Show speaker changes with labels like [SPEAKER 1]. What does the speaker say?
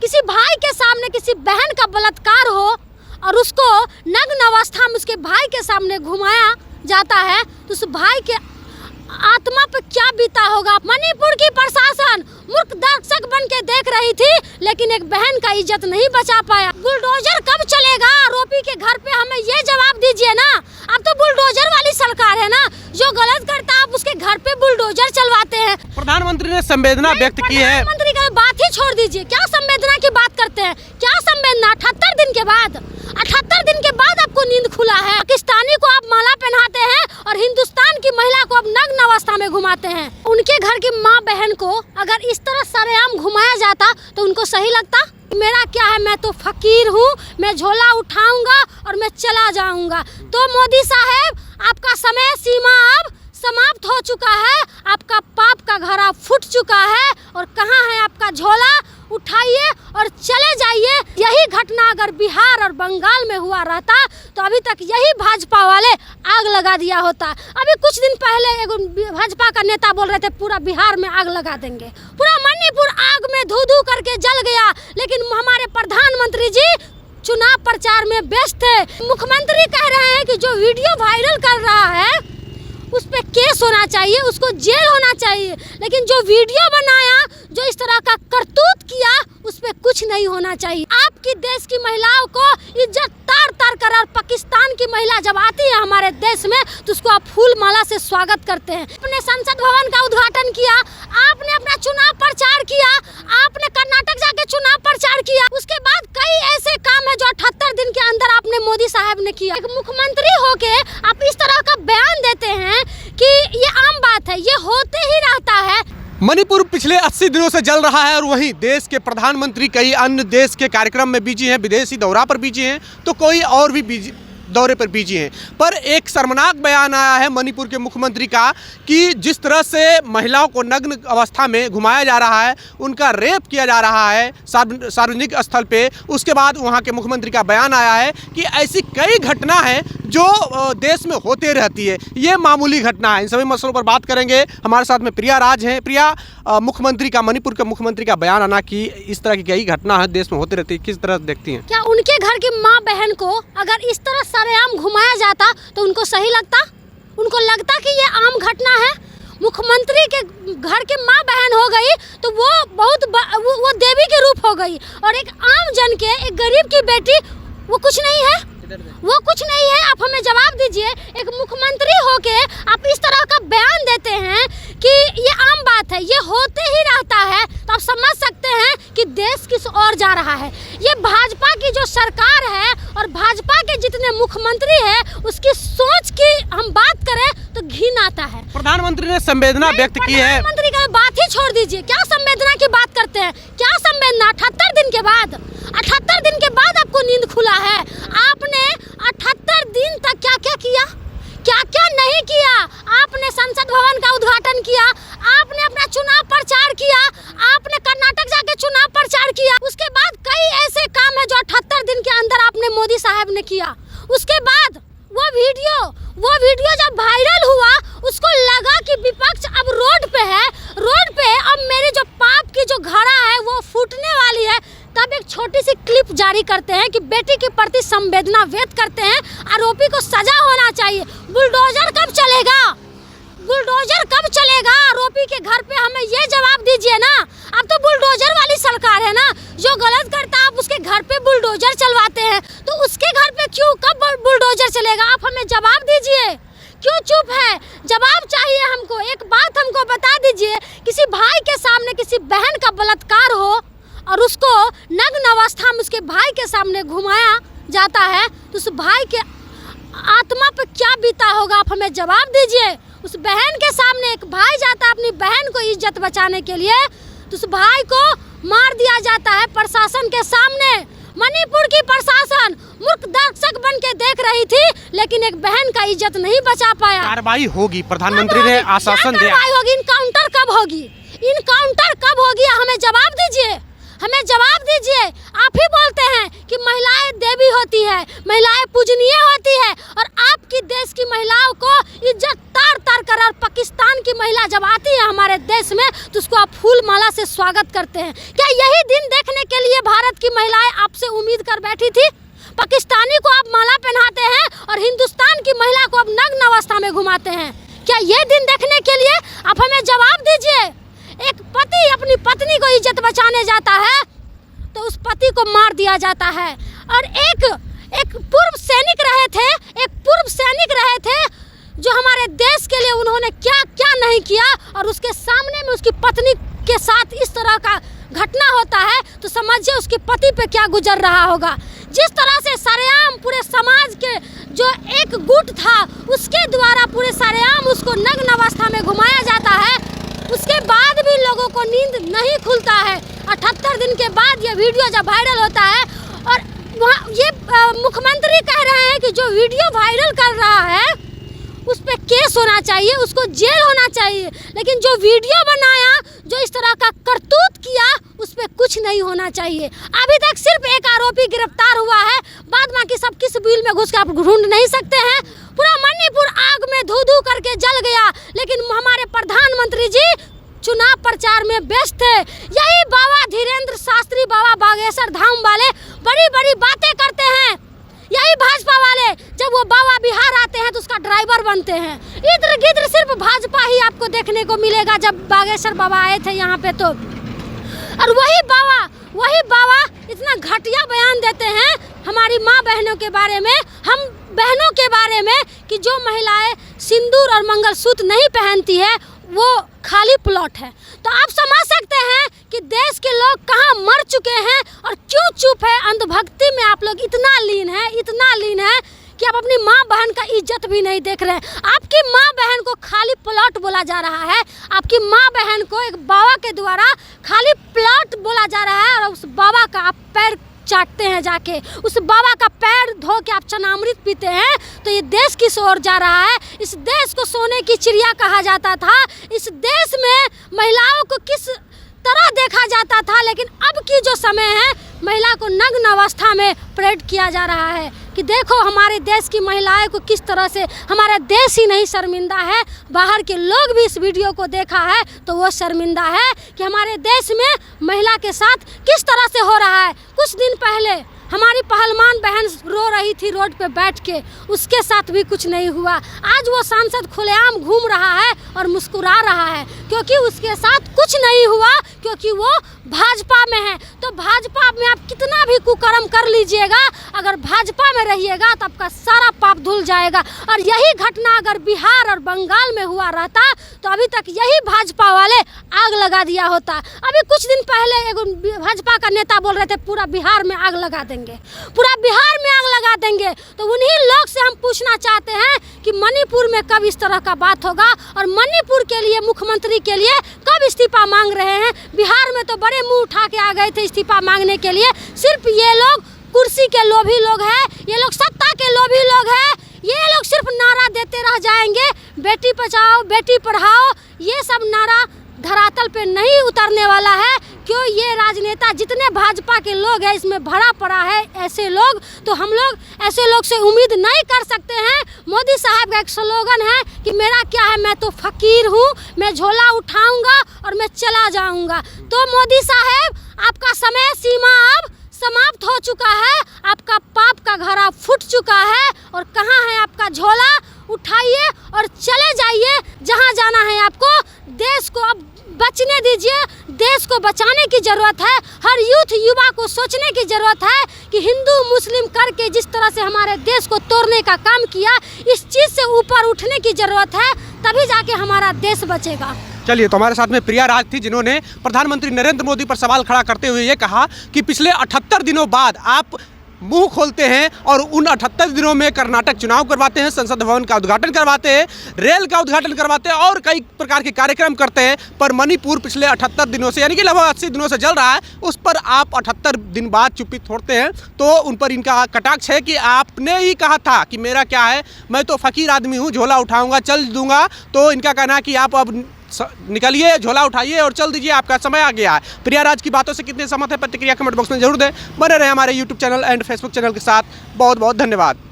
[SPEAKER 1] किसी भाई के सामने किसी बहन का बलात्कार हो और उसको नग्न अवस्था में उसके भाई के सामने घुमाया जाता है तो उस भाई के आत्मा पर क्या बीता होगा। मणिपुर की प्रशासन मूर्ख दर्शक बन के देख रही थी लेकिन एक बहन का इज्जत नहीं बचा पाया। बुलडोजर कब चलेगा आरोपी के घर पे, हमें ये जवाब दीजिए ना। अब तो बुलडोजर वाली सरकार है ना, जो गलत करता है आप उसके घर पे बुलडोजर चलवाते हैं।
[SPEAKER 2] प्रधानमंत्री ने संवेदना व्यक्त की है।
[SPEAKER 1] प्रधानमंत्री का बात ही छोड़ दीजिए, क्या संवेदना की बात करते हैं, क्या संवेदना। 78 दिन के बाद 78 दिन के बाद आपको नींद खुला है। पाकिस्तानी को आप माला पहनाते हैं और हिंदुस्तान की महिला को आप नग्न अवस्था में घुमाते हैं। उनके घर की माँ बहन को अगर इस तरह सरेआम घुमाया जाता तो उनको सही लगता। मेरा क्या है, मैं तो फकीर हूँ, मैं झोला उठाऊंगा और मैं चला जाऊंगा। तो मोदी साहब आपका समय सीमा अब समाप्त हो चुका है, आपका पाप का घड़ा फूट चुका है और कहाँ है आपका झोला, उठाइए और चले जाइए। यही घटना अगर बिहार और बंगाल में हुआ रहता तो अभी तक यही भाजपा वाले आग लगा दिया होता। अभी कुछ दिन पहले एक भाजपा का नेता बोल रहे थे पूरा बिहार में आग लगा देंगे, पूरा मणिपुर आग में धू धू करके जल गया। लेकिन हमारे प्रधानमंत्री जी चुनाव प्रचार में व्यस्त थे। मुख्यमंत्री कह रहे हैं कि जो वीडियो वायरल कर रहा है उस पे केस होना चाहिए, उसको जेल होना चाहिए, लेकिन जो वीडियो बनाया, जो इस तरह का करतूत किया, उस पे कुछ नहीं होना चाहिए। आपकी देश की महिलाओं को इज्जत तार तार कर, और पाकिस्तान की महिला जब आती है हमारे देश में तो उसको आप फूल माला से स्वागत करते हैं। आपने संसद भवन का उद्घाटन किया, आपने अपना चुनाव प्रचार किया, आपने कर्नाटक जाके चुनाव प्रचार किया, उसके बाद कई ऐसे काम है जो 78 दिन के अंदर आपने मोदी साहब ने किया। एक मुख्यमंत्री होके आप इस तरह का बयान देते हैं कि ये आम बात है, ये होते ही रहता है।
[SPEAKER 2] मणिपुर पिछले 80 दिनों से जल रहा है और वहीं देश के प्रधानमंत्री कई अन्य देश के कार्यक्रम में बिजी हैं, विदेशी दौरा पर बिजी हैं, तो कोई और भी बिजी दौरे पर बिजी हैं। पर एक शर्मनाक बयान आया है मणिपुर के मुख्यमंत्री का कि जिस तरह से महिलाओं को नग्न अवस्था में घुमाया जा रहा है, उनका रेप किया जा रहा है सार्वजनिक स्थल पे, उसके बाद वहाँ के मुख्यमंत्री का बयान आया है कि ऐसी कई घटना है जो देश में होते रहती है, ये मामूली घटना है। इन सभी मसलों पर बात करेंगे। हमारे साथ में प्रिया राज हैं। प्रिया, मुख्यमंत्री का, मणिपुर के मुख्यमंत्री का बयान आना कि इस तरह की कई घटना है देश में होती रहती है, किस तरह देखती हैं?
[SPEAKER 1] क्या उनके घर की माँ बहन को अगर इस तरह सरेआम घुमाया जाता तो उनको सही लगता? उनको लगता कि ये आम घटना है? मुख्यमंत्री के घर की माँ बहन हो गई तो वो वो देवी के रूप हो गई, और एक आम जन के, एक गरीब की बेटी, वो कुछ नहीं है, वो कुछ नहीं है। आप हमें जवाब दीजिए। एक मुख्यमंत्री होके आप इस तरह का बयान देते हैं कि ये आम बात है, ये होते ही रहता है, तो आप समझ सकते हैं कि देश किस ओर जा रहा है। ये भाजपा की जो सरकार है और भाजपा के जितने मुख्यमंत्री हैं उसकी सोच की हम बात करें तो घिन आता है।
[SPEAKER 2] प्रधानमंत्री ने संवेदना व्यक्त की है।
[SPEAKER 1] प्रधानमंत्री का बात ही छोड़ दीजिए, क्या संवेदना की बात करते हैं, क्या संवेदना। 78 दिन के बाद 78 दिन के बाद आपको नींद खुला है। आपने 78 दिन तक क्या क्या किया, क्या क्या नहीं किया। आपने संसद भवन का उद्घाटन किया, आपने अपना चुनाव प्रचार किया, आपने कर्नाटक जाके चुनाव प्रचार किया, उसके बाद कई ऐसे काम है जो 78 दिन के अंदर आपने मोदी साहब ने किया। उसके बाद वो वीडियो जब वायरल हुआ उसको लगा कि विपक्ष अब रोड पे है, अब मेरी जो पाप की जो घड़ा है वो फूटने वाली है। तब एक छोटी सी क्लिप जारी करते हैं कि बेटी के प्रति संवेदना व्यक्त करते हैं, आरोपी को सजा होना चाहिए। बुलडोजर कब चलेगा, बुलडोजर कब चलेगा आरोपी के घर पे, हमें ये जवाब दीजिए ना। अब तो बुलडोजर वाली सरकार है ना, जो गलत करता आप उसके घर पे बुलडोजर चलवाते हैं, तो उसके घर पे क्यों, कब बुलडोजर चलेगा? आप हमें जवाब दीजिए। क्यों चुप है? जवाब चाहिए हमको। एक बात हमको बता दीजिए, किसी भाई के सामने किसी बहन का बलात्कार हो और उसको नग्न अवस्था में उसके भाई के सामने घुमाया जाता है तो उस भाई के आत्मा पर क्या बीता होगा, आप हमें जवाब दीजिए। उस बहन के सामने एक भाई जाता है अपनी बहन को इज्जत बचाने के लिए, तो उस भाई को मार दिया जाता है प्रशासन के सामने। मणिपुर की प्रशासन मूर्ख दर्शक बन के देख रही थी लेकिन एक बहन का इज्जत नहीं बचा पाया।
[SPEAKER 2] कार्रवाई होगी, प्रधानमंत्री ने आश्वासन दिया।
[SPEAKER 1] कार्रवाई होगी, इनकाउंटर कब होगी, इनकाउंटर कब होगी, हमें जवाब दीजिए, हमें जवाब दीजिए। आप ही बोलते हैं कि महिलाएं देवी होती है, महिलाएं पूजनीय होती है, और आपकी देश की महिलाओं को इज्जत तार तार कर, और पाकिस्तान की महिला जब आती है हमारे देश में तो उसको आप फूल माला से स्वागत करते हैं। क्या यही दिन देखने के लिए भारत खरीद कर बैठी थी। पाकिस्तानी को आप माला पहनाते हैं और हिंदुस्तान की महिला को आप नग्न अवस्था में घुमाते हैं। क्या ये दिन देखने के लिए आप हमें जवाब दीजिए। एक पति अपनी पत्नी को इज्जत बचाने जाता है तो उस पति को मार दिया जाता है। और एक पूर्व सैनिक रहे थे जो हमारे देश के लिए उन्होंने क्या क्या नहीं किया, और उसके सामने में उसकी पत्नी के साथ इस तरह का घटना होता है तो समझिए उसके पति पे क्या गुजर रहा होगा। जिस तरह से सरेआम पूरे समाज के जो एक गुट था उसके द्वारा पूरे सरेआम उसको नग्न अवस्था में घुमाया जाता है, उसके बाद भी लोगों को नींद नहीं खुलता है। 78 दिन के बाद ये वीडियो जब वायरल होता है और वहाँ ये मुख्यमंत्री कह रहे हैं कि जो वीडियो वायरल कर रहा है उस पर केस होना चाहिए, उसको जेल होना चाहिए, लेकिन जो वीडियो बनाया, जो इस तरह का करतूत किया, उस पर कुछ नहीं होना चाहिए। अभी तक सिर्फ एक आरोपी गिरफ्तार हुआ है, बाद बाकी सब किस बिल में घुस के आप ढूंढ नहीं सकते हैं। पूरा मणिपुर आग में धू धू करके जल गया, लेकिन हमारे प्रधानमंत्री जी चुनाव प्रचार में व्यस्त थे। यही बाबा धीरेन्द्र शास्त्री, बाबा बागेश्वर धाम वाले बड़ी बड़ी बातें करते हैं। यही भाजपा वाले जब वो बाबा बिहार आते हैं तो उसका ड्राइवर बनते हैं। इधर गिद्र सिर्फ भाजपा ही आपको देखने को मिलेगा जब बागेश्वर बाबा आए थे यहाँ पे तो। और वही बाबा इतना घटिया बयान देते हैं हमारी माँ बहनों के बारे में, हम बहनों के बारे में, कि जो महिलाएं सिंदूर और मंगलसूत्र नहीं पहनती है वो खाली प्लॉट है। तो आप समझ सकते हैं कि देश के लोग कहाँ मर चुके हैं और क्यों चुप है। अंधभक्ति में आप लोग इतना लीन है कि आप अपनी माँ बहन का इज्जत भी नहीं देख रहे हैं। आपकी माँ बहन को खाली प्लॉट बोला जा रहा है, आपकी माँ बहन को एक बाबा के द्वारा खाली प्लॉट बोला जा रहा है, और उस बाबा का आप पैर चाटते हैं जाके, उस बाबा का पैर धो के आप चनामृत पीते हैं। तो ये देश किस ओर जा रहा है। इस देश को सोने की चिड़िया कहा जाता था, इस देश में महिलाओं को किस तरह देखा जाता था, लेकिन अब की जो समय है महिला को नग्न अवस्था में परेड किया जा रहा है कि देखो हमारे देश की महिलाएं को किस तरह से, हमारा देश ही नहीं शर्मिंदा है, बाहर के लोग भी इस वीडियो को देखा है तो वो शर्मिंदा है कि हमारे देश में महिला के साथ किस तरह से हो रहा है। कुछ दिन पहले हमारी पहलवान बहन रो रही थी रोड पे बैठ के, उसके साथ भी कुछ नहीं हुआ। आज वो सांसद खुलेआम घूम रहा है और मुस्कुरा रहा है क्योंकि उसके साथ कुछ नहीं हुआ, क्योंकि वो भाजपा में है। तो भाजपा में आप कितना भी कुकर्म कर लीजिएगा, अगर भाजपा में रहिएगा तो आपका सारा पाप धुल जाएगा। और यही घटना अगर बिहार और बंगाल में हुआ रहता तो अभी तक यही भाजपा वाले आग लगा दिया होता। अभी कुछ दिन पहले एक भाजपा का नेता बोल रहे थे पूरा बिहार में आग लगा देंगे, पूरा बिहार में आग लगा देंगे। तो उन्हीं लोग से हम पूछना चाहते हैं कि मणिपुर में कब इस तरह का बात होगा, और मणिपुर के लिए मुख्यमंत्री के लिए कब इस्तीफा मांग रहे हैं। बिहार में तो बड़े मुंह उठा के आ गए थे इस्तीफा मांगने के लिए। सिर्फ ये लोग कुर्सी के लोभी लोग हैं, ये लोग सत्ता के लोभी लोग हैं, ये लोग सिर्फ नारा देते रह जाएंगे, बेटी बचाओ बेटी पढ़ाओ। ये सब नारा धरातल पे नहीं उतरने वाला है, क्यों ये राजनेता जितने भाजपा के लोग हैं इसमें भरा पड़ा है ऐसे लोग। तो हम लोग ऐसे लोग से उम्मीद नहीं कर सकते हैं। मोदी साहब का एक स्लोगन है कि मेरा क्या है, मैं तो फकीर हूँ, मैं झोला उठाऊंगा और मैं चला जाऊंगा। तो मोदी साहब आपका समय सीमा अब समाप्त हो चुका है, आपका पाप का घड़ा फूट चुका है, और कहाँ है आपका झोला, उठाइए और चले जाइए जहाँ जाना है आपको। देश को अब बचने दीजिए, देश को बचाने की ज़रूरत है। हर यूथ युवा को सोचने की ज़रूरत है कि हिंदू मुस्लिम करके जिस तरह से हमारे देश को तोड़ने का काम किया, इस चीज़ से ऊपर उठने की ज़रूरत है, तभी जाके हमारा देश बचेगा।
[SPEAKER 2] चलिए, तो हमारे साथ में प्रिया राज थी जिन्होंने प्रधानमंत्री नरेंद्र मोदी पर सवाल खड़ा करते हुए ये कहा कि पिछले 78 दिनों बाद आप मुंह खोलते हैं और उन 78 दिनों में कर्नाटक चुनाव करवाते हैं, संसद भवन का उद्घाटन करवाते हैं, रेल का उद्घाटन करवाते हैं और कई प्रकार के कार्यक्रम करते हैं, पर मणिपुर पिछले 78 दिनों से यानी कि लगभग 80 दिनों से जल रहा है, उस पर आप 78 दिन बाद चुप्पी छोड़ते हैं। तो उन पर इनका कटाक्ष है कि आपने ही कहा था कि मेरा क्या है, मैं तो फकीर आदमी हूँ, झोला उठाऊँगा चल दूँगा। तो इनका कहना है कि आप अब निकलिए, झोला उठाइए और चल दीजिए, आपका समय आ गया है। प्रिया राज की बातों से कितने सहमत है प्रतिक्रिया कमेंट बॉक्स में जरूर दें। बने रहे हमारे YouTube channel and Facebook channel के साथ। बहुत बहुत धन्यवाद।